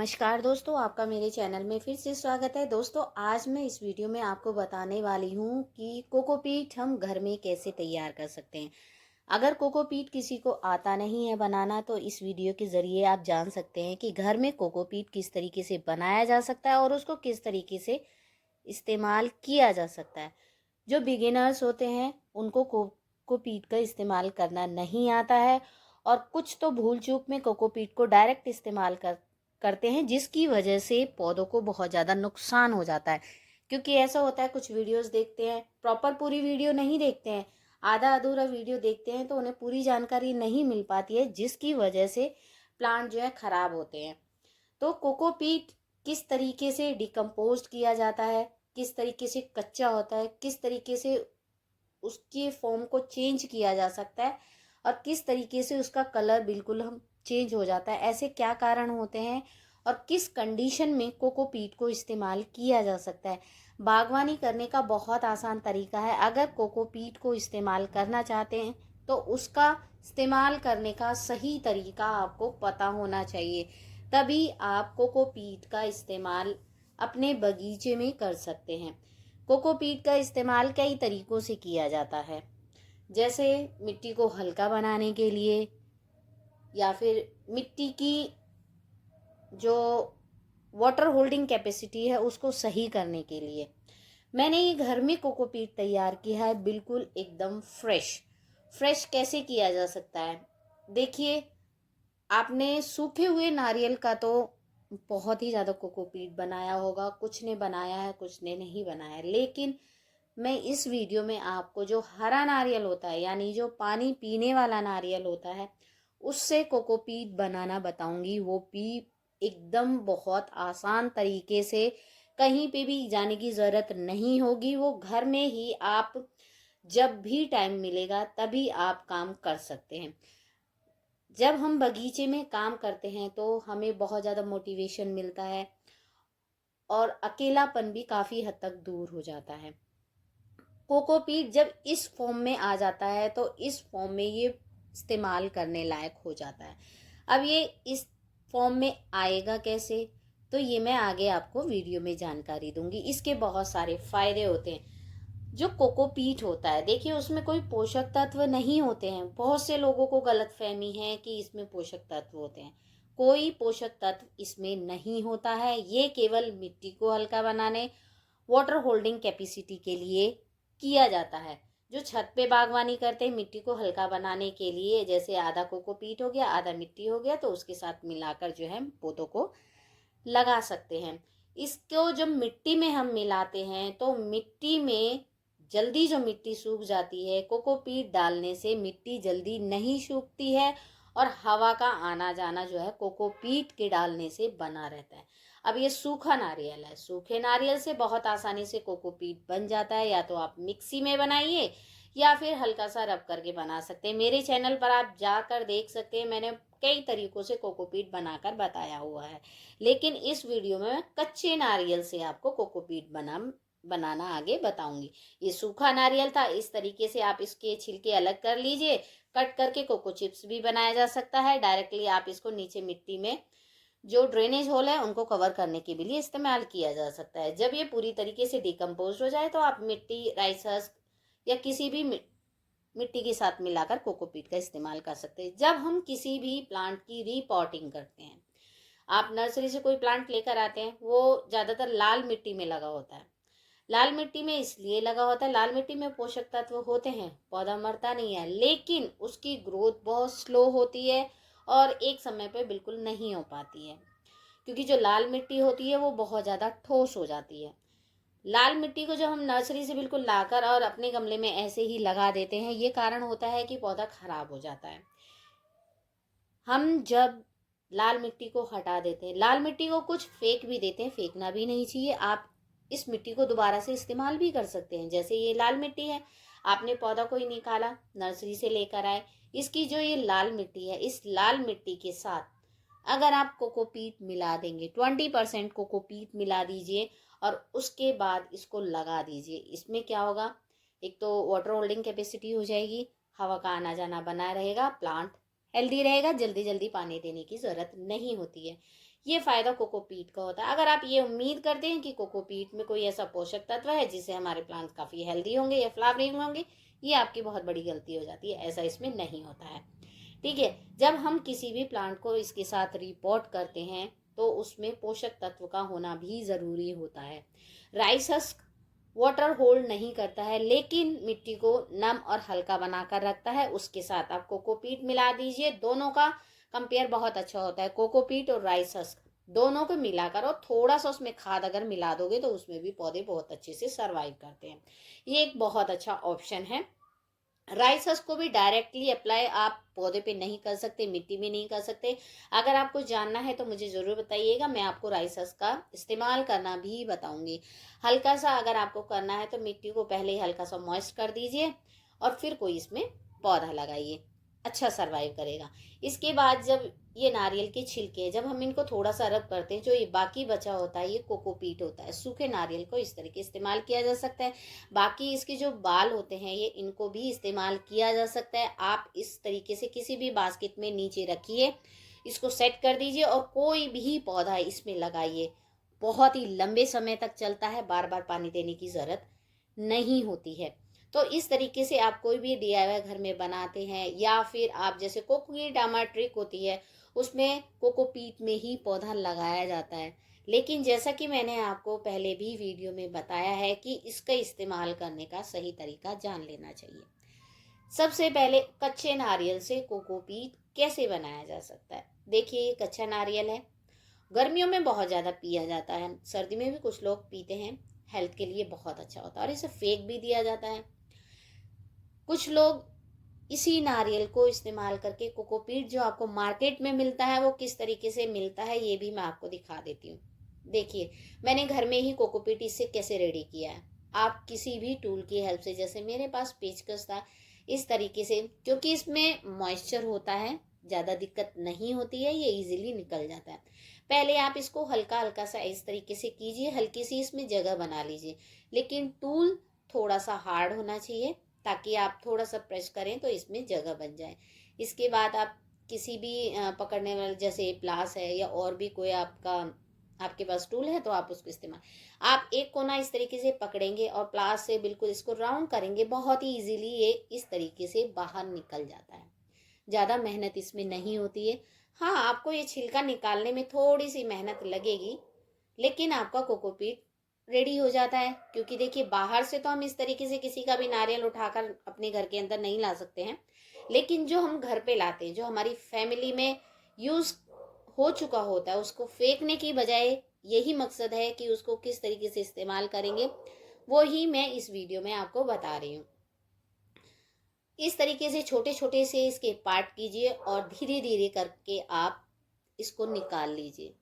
नमस्कार दोस्तों, आपका मेरे चैनल में फिर से स्वागत है। दोस्तों, आज मैं इस वीडियो में आपको बताने वाली हूँ कि कोकोपीट हम घर में कैसे तैयार कर सकते हैं। अगर कोकोपीट किसी को आता नहीं है बनाना, तो इस वीडियो के ज़रिए आप जान सकते हैं कि घर में कोकोपीट किस तरीके से बनाया जा सकता है और उसको किस तरीके से इस्तेमाल किया जा सकता है। जो बिगिनर्स होते हैं उनको कोकोपीट का इस्तेमाल करना नहीं आता है, और कुछ तो भूल चूक में कोकोपीट को डायरेक्ट इस्तेमाल करते हैं, जिसकी वजह से पौधों को बहुत ज़्यादा नुकसान हो जाता है। क्योंकि ऐसा होता है, कुछ वीडियोस देखते हैं, प्रॉपर पूरी वीडियो नहीं देखते हैं, आधा अधूरा वीडियो देखते हैं, तो उन्हें पूरी जानकारी नहीं मिल पाती है, जिसकी वजह से प्लांट जो है ख़राब होते हैं। तो कोकोपीट किस तरीके से डिकम्पोज किया जाता है, किस तरीके से कच्चा होता है, किस तरीके से उसके फॉर्म को चेंज किया जा सकता है, और किस तरीके से उसका कलर बिल्कुल हम चेंज हो जाता है, ऐसे क्या कारण होते हैं, और किस कंडीशन में कोकोपीट को इस्तेमाल किया जा सकता है। बागवानी करने का बहुत आसान तरीका है। अगर कोकोपीट को इस्तेमाल करना चाहते हैं तो उसका इस्तेमाल करने का सही तरीका आपको पता होना चाहिए, तभी आप कोकोपीट का इस्तेमाल अपने बगीचे में कर सकते हैं। कोकोपीट का इस्तेमाल कई तरीकों से किया जाता है, जैसे मिट्टी को हल्का बनाने के लिए, या फिर मिट्टी की जो वाटर होल्डिंग कैपेसिटी है उसको सही करने के लिए। मैंने ये घर में कोकोपीट तैयार किया है, बिल्कुल एकदम फ्रेश। फ्रेश कैसे किया जा सकता है? देखिए, आपने सूखे हुए नारियल का तो बहुत ही ज़्यादा कोकोपीट बनाया होगा, कुछ ने बनाया है, कुछ ने नहीं बनाया, लेकिन मैं इस वीडियो में आपको जो हरा नारियल होता है, यानी जो पानी पीने वाला नारियल होता है, उससे कोकोपीट बनाना बताऊंगी। वो भी एकदम बहुत आसान तरीके से, कहीं पे भी जाने की ज़रूरत नहीं होगी। वो घर में ही आप जब भी टाइम मिलेगा तभी आप काम कर सकते हैं। जब हम बगीचे में काम करते हैं तो हमें बहुत ज़्यादा मोटिवेशन मिलता है, और अकेलापन भी काफ़ी हद तक दूर हो जाता है। कोकोपीट जब इस फॉर्म में आ जाता है तो इस फॉर्म में ये इस्तेमाल करने लायक हो जाता है। अब ये इस फॉर्म में आएगा कैसे, तो ये मैं आगे आपको वीडियो में जानकारी दूंगी। इसके बहुत सारे फायदे होते हैं। जो कोकोपीट होता है, देखिए, उसमें कोई पोषक तत्व नहीं होते हैं। बहुत से लोगों को गलतफहमी है कि इसमें पोषक तत्व होते हैं। कोई पोषक तत्व इसमें नहीं होता है। ये केवल मिट्टी को हल्का बनाने, वाटर होल्डिंग कैपेसिटी के लिए किया जाता है। जो छत पे बागवानी करते हैं मिट्टी को हल्का बनाने के लिए, जैसे आधा कोकोपीट हो गया, आधा मिट्टी हो गया, तो उसके साथ मिलाकर जो है पौधों को लगा सकते हैं। इसको जब मिट्टी में हम मिलाते हैं तो मिट्टी में जल्दी जो मिट्टी सूख जाती है, कोकोपीट डालने से मिट्टी जल्दी नहीं सूखती है, और हवा का आना जाना जो है कोकोपीट के डालने से बना रहता है। अब ये सूखा नारियल है, सूखे नारियल से बहुत आसानी से कोकोपीट बन जाता है। या तो आप मिक्सी में बनाइए, या फिर हल्का सा रब करके बना सकते हैं। मेरे चैनल पर आप जाकर देख सकते हैं, मैंने कई तरीकों से कोकोपीट बनाकर बताया हुआ है। लेकिन इस वीडियो में मैं कच्चे नारियल से आपको कोकोपीट बनाना आगे बताऊंगी। ये सूखा नारियल था, इस तरीके से आप इसके छिलके अलग कर लीजिए। कट करके कोको चिप्स भी बनाया जा सकता है। डायरेक्टली आप इसको नीचे मिट्टी में जो ड्रेनेज होल है उनको कवर करने के लिए इस्तेमाल किया जा सकता है। जब ये पूरी तरीके से डिकम्पोज हो जाए तो आप मिट्टी, राइस हस्क या किसी भी मिट्टी के साथ मिलाकर कोकोपीट का इस्तेमाल कर सकते हैं। जब हम किसी भी प्लांट की रीपॉटिंग करते हैं, आप नर्सरी से कोई प्लांट लेकर आते हैं, वो ज़्यादातर लाल मिट्टी में लगा होता है। लाल मिट्टी में इसलिए लगा होता है, लाल मिट्टी में पोषक तत्व होते हैं, पौधा मरता नहीं है, लेकिन उसकी ग्रोथ बहुत स्लो होती है और एक समय पे बिल्कुल नहीं हो पाती है, क्योंकि जो लाल मिट्टी होती है वो बहुत ज़्यादा ठोस हो जाती है। लाल मिट्टी को जब हम नर्सरी से बिल्कुल लाकर और अपने गमले में ऐसे ही लगा देते हैं, ये कारण होता है कि पौधा खराब हो जाता है। हम जब लाल मिट्टी को हटा देते हैं, लाल मिट्टी को कुछ फेंक भी देते हैं, फेंकना भी नहीं चाहिए। आप इस मिट्टी को दोबारा से इस्तेमाल भी कर सकते हैं। जैसे ये लाल मिट्टी है, आपने पौधा कोई निकाला, नर्सरी से लेकर आए, इसकी जो ये लाल मिट्टी है, इस लाल मिट्टी के साथ अगर आप कोकोपीट मिला देंगे, 20% कोकोपीट मिला दीजिए, और उसके बाद इसको लगा दीजिए। इसमें क्या होगा, एक तो वाटर होल्डिंग कैपेसिटी हो जाएगी, हवा का आना जाना बना रहेगा, प्लांट हेल्दी रहेगा, जल्दी जल्दी पानी देने की ज़रूरत नहीं होती है। ये फायदा कोकोपीट का होता है। अगर आप ये उम्मीद करते हैं कि कोकोपीट में कोई ऐसा पोषक तत्व है जिससे हमारे प्लांट्स काफ़ी हेल्दी होंगे या फ्लावरिंग होंगे, ये आपकी बहुत बड़ी गलती हो जाती है। ऐसा इसमें नहीं होता है। ठीक है, जब हम किसी भी प्लांट को इसके साथ रिपोर्ट करते हैं तो उसमें पोषक तत्व का होना भी ज़रूरी होता है। राइस हस्क वाटर होल्ड नहीं करता है, लेकिन मिट्टी को नम और हल्का बनाकर रखता है। उसके साथ आप कोकोपीट मिला दीजिए, दोनों का कंपेयर बहुत अच्छा होता है। कोकोपीट और राइस हस्क दोनों को मिलाकर और थोड़ा सा उसमें खाद अगर मिला दोगे तो उसमें भी पौधे बहुत अच्छे से सरवाइव करते हैं। ये एक बहुत अच्छा ऑप्शन है। राइस हस्क को भी डायरेक्टली अप्लाई आप पौधे पे नहीं कर सकते, मिट्टी में नहीं कर सकते। अगर आपको जानना है तो मुझे ज़रूर बताइएगा, मैं आपको राइस हस्क का इस्तेमाल करना भी बताऊंगी। हल्का सा अगर आपको करना है तो मिट्टी को पहले ही हल्का सा मॉइस्ट कर दीजिए और फिर कोई इसमें पौधा लगाइए, अच्छा सरवाइव करेगा। इसके बाद जब ये नारियल के छिलके, जब हम इनको थोड़ा सा रब करते हैं, जो ये बाकी बचा होता है ये कोकोपीट होता है। सूखे नारियल को इस तरीके इस्तेमाल किया जा सकता है। बाकी इसके जो बाल होते हैं ये, इनको भी इस्तेमाल किया जा सकता है। आप इस तरीके से किसी भी बास्केट में नीचे रखिए, इसको सेट कर दीजिए और कोई भी पौधा इसमें लगाइए। बहुत ही लंबे समय तक चलता है, बार बार पानी देने की ज़रूरत नहीं होती है। तो इस तरीके से आप कोई भी डीआईवाई घर में बनाते हैं या फिर आप जैसे कोकोडामा ट्रिक होती है उसमें कोकोपीट में ही पौधा लगाया जाता है। लेकिन जैसा कि मैंने आपको पहले भी वीडियो में बताया है कि इसका इस्तेमाल करने का सही तरीका जान लेना चाहिए। सबसे पहले कच्चे नारियल से कोकोपीट कैसे बनाया जा सकता है। देखिए ये कच्चा नारियल है, गर्मियों में बहुत ज़्यादा पिया जाता है, सर्दी में भी कुछ लोग पीते हैं, हेल्थ के लिए बहुत अच्छा होता है और इसे फेंक भी दिया जाता है। कुछ लोग इसी नारियल को इस्तेमाल करके कोकोपीट जो आपको मार्केट में मिलता है वो किस तरीके से मिलता है ये भी मैं आपको दिखा देती हूँ। देखिए मैंने घर में ही कोकोपीट इससे कैसे रेडी किया है। आप किसी भी टूल की हेल्प से, जैसे मेरे पास पेचकस था, इस तरीके से, क्योंकि इसमें मॉइस्चर होता है, ज़्यादा दिक्कत नहीं होती है, ये इजीली निकल जाता है। पहले आप इसको हल्का हल्का सा इस तरीके से कीजिए, हल्की सी इसमें जगह बना लीजिए, लेकिन टूल थोड़ा सा हार्ड होना चाहिए ताकि आप थोड़ा सा प्रेस करें तो इसमें जगह बन जाए। इसके बाद आप किसी भी पकड़ने वाले जैसे प्लास है या और भी कोई आपके पास टूल है तो आप उसको इस्तेमाल, आप एक कोना इस तरीके से पकड़ेंगे और प्लास से बिल्कुल इसको राउंड करेंगे, बहुत ही इजीली ये इस तरीके से बाहर निकल जाता है। ज़्यादा मेहनत इसमें नहीं होती है। हाँ, आपको ये छिलका निकालने में थोड़ी सी मेहनत लगेगी, लेकिन आपका कोकोपीट रेडी हो जाता है। क्योंकि देखिए बाहर से तो हम इस तरीके से किसी का भी नारियल उठाकर अपने घर के अंदर नहीं ला सकते हैं, लेकिन जो हम घर पे लाते हैं, जो हमारी फैमिली में यूज़ हो चुका होता है, उसको फेंकने की बजाय यही मकसद है कि उसको किस तरीके से इस्तेमाल करेंगे, वो ही मैं इस वीडियो में आपको बता रही हूँ। इस तरीके से छोटे छोटे से इसके पार्ट कीजिए और धीरे धीरे करके आप इसको निकाल लीजिए।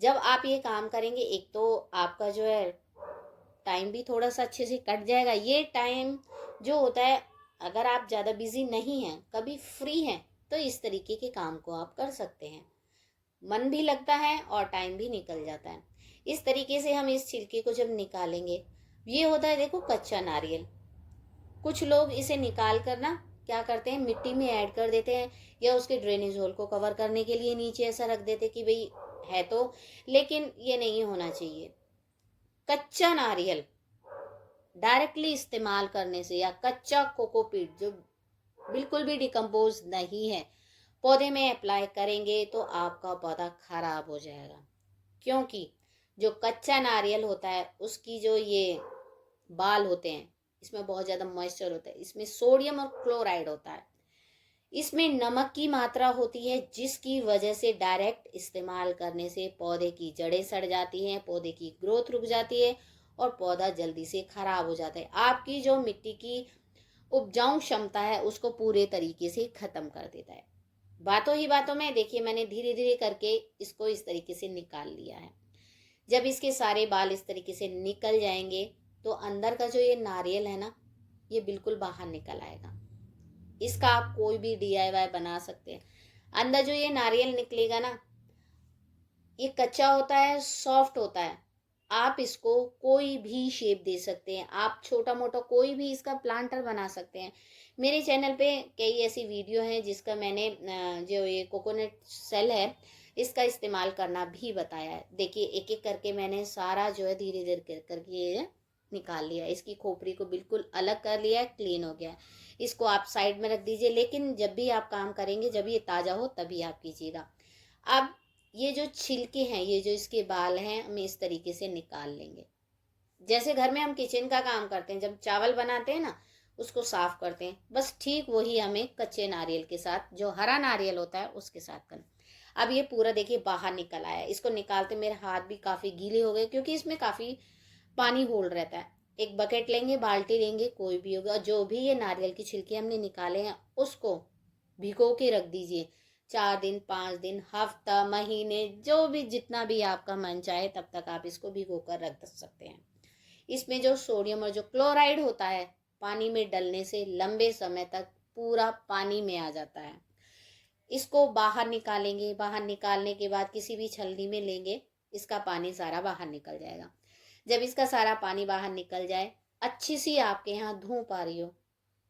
जब आप ये काम करेंगे, एक तो आपका जो है टाइम भी थोड़ा सा अच्छे से कट जाएगा। ये टाइम जो होता है, अगर आप ज़्यादा बिजी नहीं हैं, कभी फ्री हैं, तो इस तरीके के काम को आप कर सकते हैं। मन भी लगता है और टाइम भी निकल जाता है। इस तरीके से हम इस छिलके को जब निकालेंगे, ये होता है देखो कच्चा नारियल। कुछ लोग इसे निकाल कर ना क्या करते हैं, मिट्टी में ऐड कर देते हैं या उसके ड्रेनेज होल को कवर करने के लिए नीचे ऐसा रख देते कि भाई है तो, लेकिन ये नहीं होना चाहिए। कच्चा नारियल डायरेक्टली इस्तेमाल करने से या कच्चा कोकोपीट जो बिल्कुल भी डिकम्पोज नहीं है, पौधे में अप्लाई करेंगे तो आपका पौधा खराब हो जाएगा। क्योंकि जो कच्चा नारियल होता है उसकी जो ये बाल होते हैं, इसमें बहुत ज़्यादा मॉइस्चर होता है, इसमें सोडियम और क्लोराइड होता है, इसमें नमक की मात्रा होती है, जिसकी वजह से डायरेक्ट इस्तेमाल करने से पौधे की जड़ें सड़ जाती हैं, पौधे की ग्रोथ रुक जाती है और पौधा जल्दी से खराब हो जाता है। आपकी जो मिट्टी की उपजाऊ क्षमता है उसको पूरे तरीके से खत्म कर देता है। बातों ही बातों में देखिए मैंने धीरे धीरे करके इसको इस तरीके से निकाल लिया है। जब इसके सारे बाल इस तरीके से निकल जाएंगे तो अंदर का जो ये नारियल है ना, ये बिल्कुल बाहर निकल आएगा। इसका आप कोई भी डीआईवाई बना सकते हैं। अंदर जो ये नारियल निकलेगा ना, ये कच्चा होता है, सॉफ्ट होता है, आप इसको कोई भी शेप दे सकते हैं, आप छोटा मोटा कोई भी इसका प्लांटर बना सकते हैं। मेरे चैनल पे कई ऐसी वीडियो हैं जिसका मैंने जो ये कोकोनट सेल है इसका इस्तेमाल करना भी बताया है। देखिए एक एक करके मैंने सारा जो है धीरे धीरे करके ये निकाल लिया। इसकी खोपड़ी को बिल्कुल अलग कर लिया है, क्लीन हो गया है। इसको आप साइड में रख दीजिए, लेकिन जब भी आप काम करेंगे, जब ये ताज़ा हो तभी आप कीजिएगा। अब ये जो छिलके हैं, ये जो इसके बाल हैं, हम इस तरीके से निकाल लेंगे। जैसे घर में हम किचन का काम करते हैं, जब चावल बनाते हैं ना, उसको साफ करते हैं, बस ठीक वही हमें कच्चे नारियल के साथ, जो हरा नारियल होता है उसके साथ करना। अब ये पूरा देखिए बाहर निकल आया है। इसको निकालते मेरे हाथ भी काफ़ी गीले हो गए, क्योंकि इसमें काफ़ी पानी होल्ड रहता है। एक बकेट लेंगे, बाल्टी लेंगे, कोई भी होगा, जो भी ये नारियल की छिलके हमने निकाले हैं उसको भिगो के रख दीजिए। 4 दिन, 5 दिन, हफ्ता, महीने, जो भी जितना भी आपका मन चाहे तब तक आप इसको भिगो कर रख सकते हैं। इसमें जो सोडियम और जो क्लोराइड होता है, पानी में डलने से लंबे समय तक पूरा पानी में आ जाता है। इसको बाहर निकालेंगे। बाहर निकालने के बाद किसी भी छलनी में लेंगे, इसका पानी सारा बाहर निकल जाएगा। जब इसका सारा पानी बाहर निकल जाए, अच्छी सी आपके यहाँ धूप आ रही हो,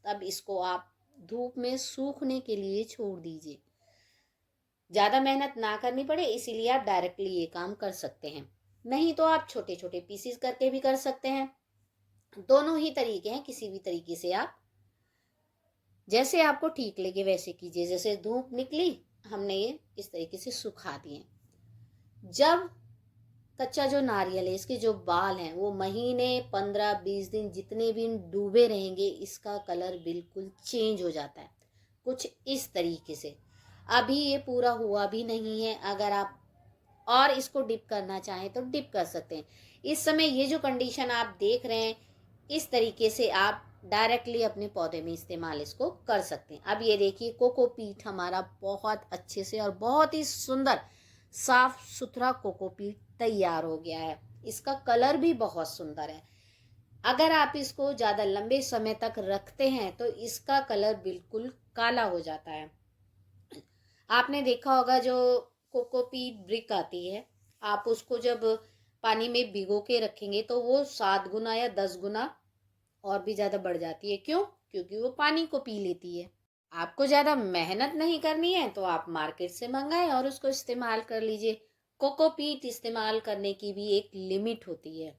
तब इसको आप धूप में सूखने के लिए छोड़ दीजिए। ज़्यादा मेहनत ना करनी पड़े, इसीलिए आप डायरेक्टली ये काम कर सकते हैं। नहीं तो आप छोटे छोटे पीसीस करके भी कर सकते हैं। दोनों ही तरीके हैं, किसी भी तरीके से आप जैसे आपको ठीक लगे वैसे कीजिए। जैसे धूप निकली, हमने ये इस तरीके से सुखा दिए। जब कच्चा जो नारियल है, इसके जो बाल हैं, वो महीने 15-20 दिन जितने भी डूबे रहेंगे, इसका कलर बिल्कुल चेंज हो जाता है, कुछ इस तरीके से। अभी ये पूरा हुआ भी नहीं है, अगर आप और इसको डिप करना चाहें तो डिप कर सकते हैं। इस समय ये जो कंडीशन आप देख रहे हैं, इस तरीके से आप डायरेक्टली अपने पौधे में इस्तेमाल इसको कर सकते हैं। अब ये देखिए कोकोपीट हमारा बहुत अच्छे से और बहुत ही सुंदर साफ सुथरा कोकोपीट तैयार हो गया है। इसका कलर भी बहुत सुंदर है। अगर आप इसको ज़्यादा लंबे समय तक रखते हैं तो इसका कलर बिल्कुल काला हो जाता है। आपने देखा होगा जो कोकोपीट ब्रिक आती है, आप उसको जब पानी में भिगो के रखेंगे तो वो 7 गुना या 10 गुना और भी ज़्यादा बढ़ जाती है। क्यों? क्योंकि वो पानी को पी लेती है। आपको ज़्यादा मेहनत नहीं करनी है तो आप मार्केट से मंगाएं और उसको इस्तेमाल कर लीजिए। कोकोपीट इस्तेमाल करने की भी एक लिमिट होती है।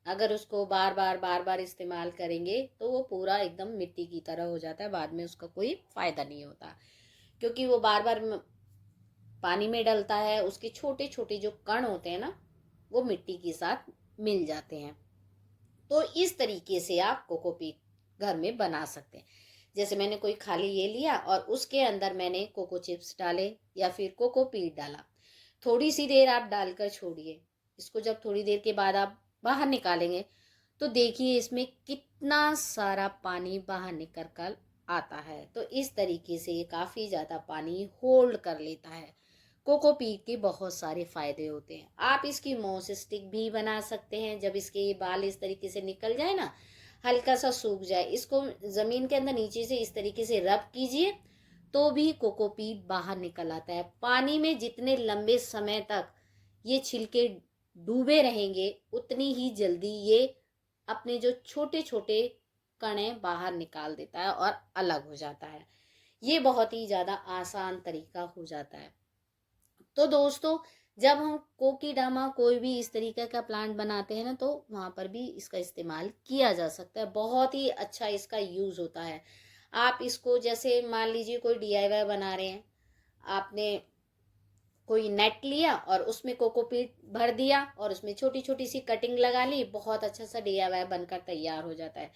अगर उसको बार बार इस्तेमाल करेंगे तो वो पूरा एकदम मिट्टी की तरह हो जाता है, बाद में उसका कोई फ़ायदा नहीं होता, क्योंकि वो बार बार पानी में डलता है। उसके छोटे छोटे जो कण होते हैं ना, वो मिट्टी के साथ मिल जाते हैं। तो इस तरीके से आप कोकोपीट घर में बना सकते हैं। जैसे मैंने कोई खाली ये लिया और उसके अंदर मैंने कोको चिप्स डाले या फिर कोकोपीट डाला, थोड़ी सी देर आप डालकर छोड़िए इसको। जब थोड़ी देर के बाद आप बाहर निकालेंगे तो देखिए इसमें कितना सारा पानी बाहर निकल कर आता है। तो इस तरीके से ये काफ़ी ज़्यादा पानी होल्ड कर लेता है। कोकोपीट के बहुत सारे फायदे होते हैं। आप इसकी मोस स्टिक भी बना सकते हैं। जब इसके ये बाल इस तरीके से निकल जाए ना, हल्का सा सूख जाए, इसको ज़मीन के अंदर नीचे से इस तरीके से रब कीजिए तो भी कोकोपीट बाहर निकल आता है। पानी में जितने लंबे समय तक ये छिलके डूबे रहेंगे, उतनी ही जल्दी ये अपने जो छोटे छोटे कणे बाहर निकाल देता है और अलग हो जाता है। ये बहुत ही ज़्यादा आसान तरीका हो जाता है। तो दोस्तों, जब हम कोकीडामा कोई भी इस तरीके का प्लांट बनाते हैं ना, तो वहाँ पर भी इसका इस्तेमाल किया जा सकता है। बहुत ही अच्छा इसका यूज़ होता है। आप इसको जैसे मान लीजिए कोई DIY बना रहे हैं, आपने कोई नेट लिया और उसमें कोकोपीट भर दिया और उसमें छोटी छोटी सी कटिंग लगा ली, बहुत अच्छा सा DIY बनकर तैयार हो जाता है।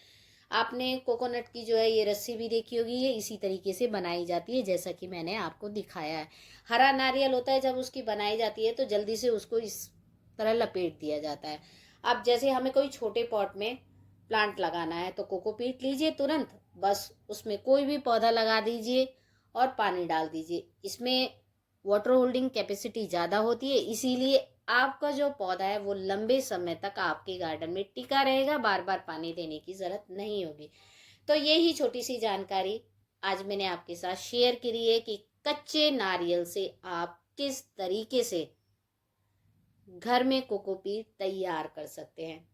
आपने कोकोनट की जो है ये रस्सी भी देखी होगी, ये इसी तरीके से बनाई जाती है जैसा कि मैंने आपको दिखाया है। हरा नारियल होता है, जब उसकी बनाई जाती है तो जल्दी से उसको इस तरह लपेट दिया जाता है। अब जैसे हमें कोई छोटे पॉट में प्लांट लगाना है तो कोकोपीट लीजिए तुरंत, बस उसमें कोई भी पौधा लगा दीजिए और पानी डाल दीजिए। इसमें वाटर होल्डिंग कैपेसिटी ज़्यादा होती है, इसीलिए आपका जो पौधा है वो लंबे समय तक आपके गार्डन में टिका रहेगा, बार बार पानी देने की ज़रूरत नहीं होगी। तो यही छोटी सी जानकारी आज मैंने आपके साथ शेयर करी है कि कच्चे नारियल से आप किस तरीके से घर में कोकोपीट तैयार कर सकते हैं।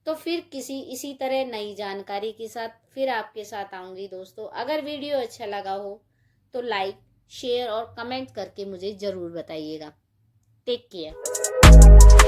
तो फिर किसी इसी तरह नई जानकारी के साथ फिर आपके साथ आऊँगी दोस्तों। अगर वीडियो अच्छा लगा हो तो लाइक शेयर और कमेंट करके मुझे ज़रूर बताइएगा। Take care.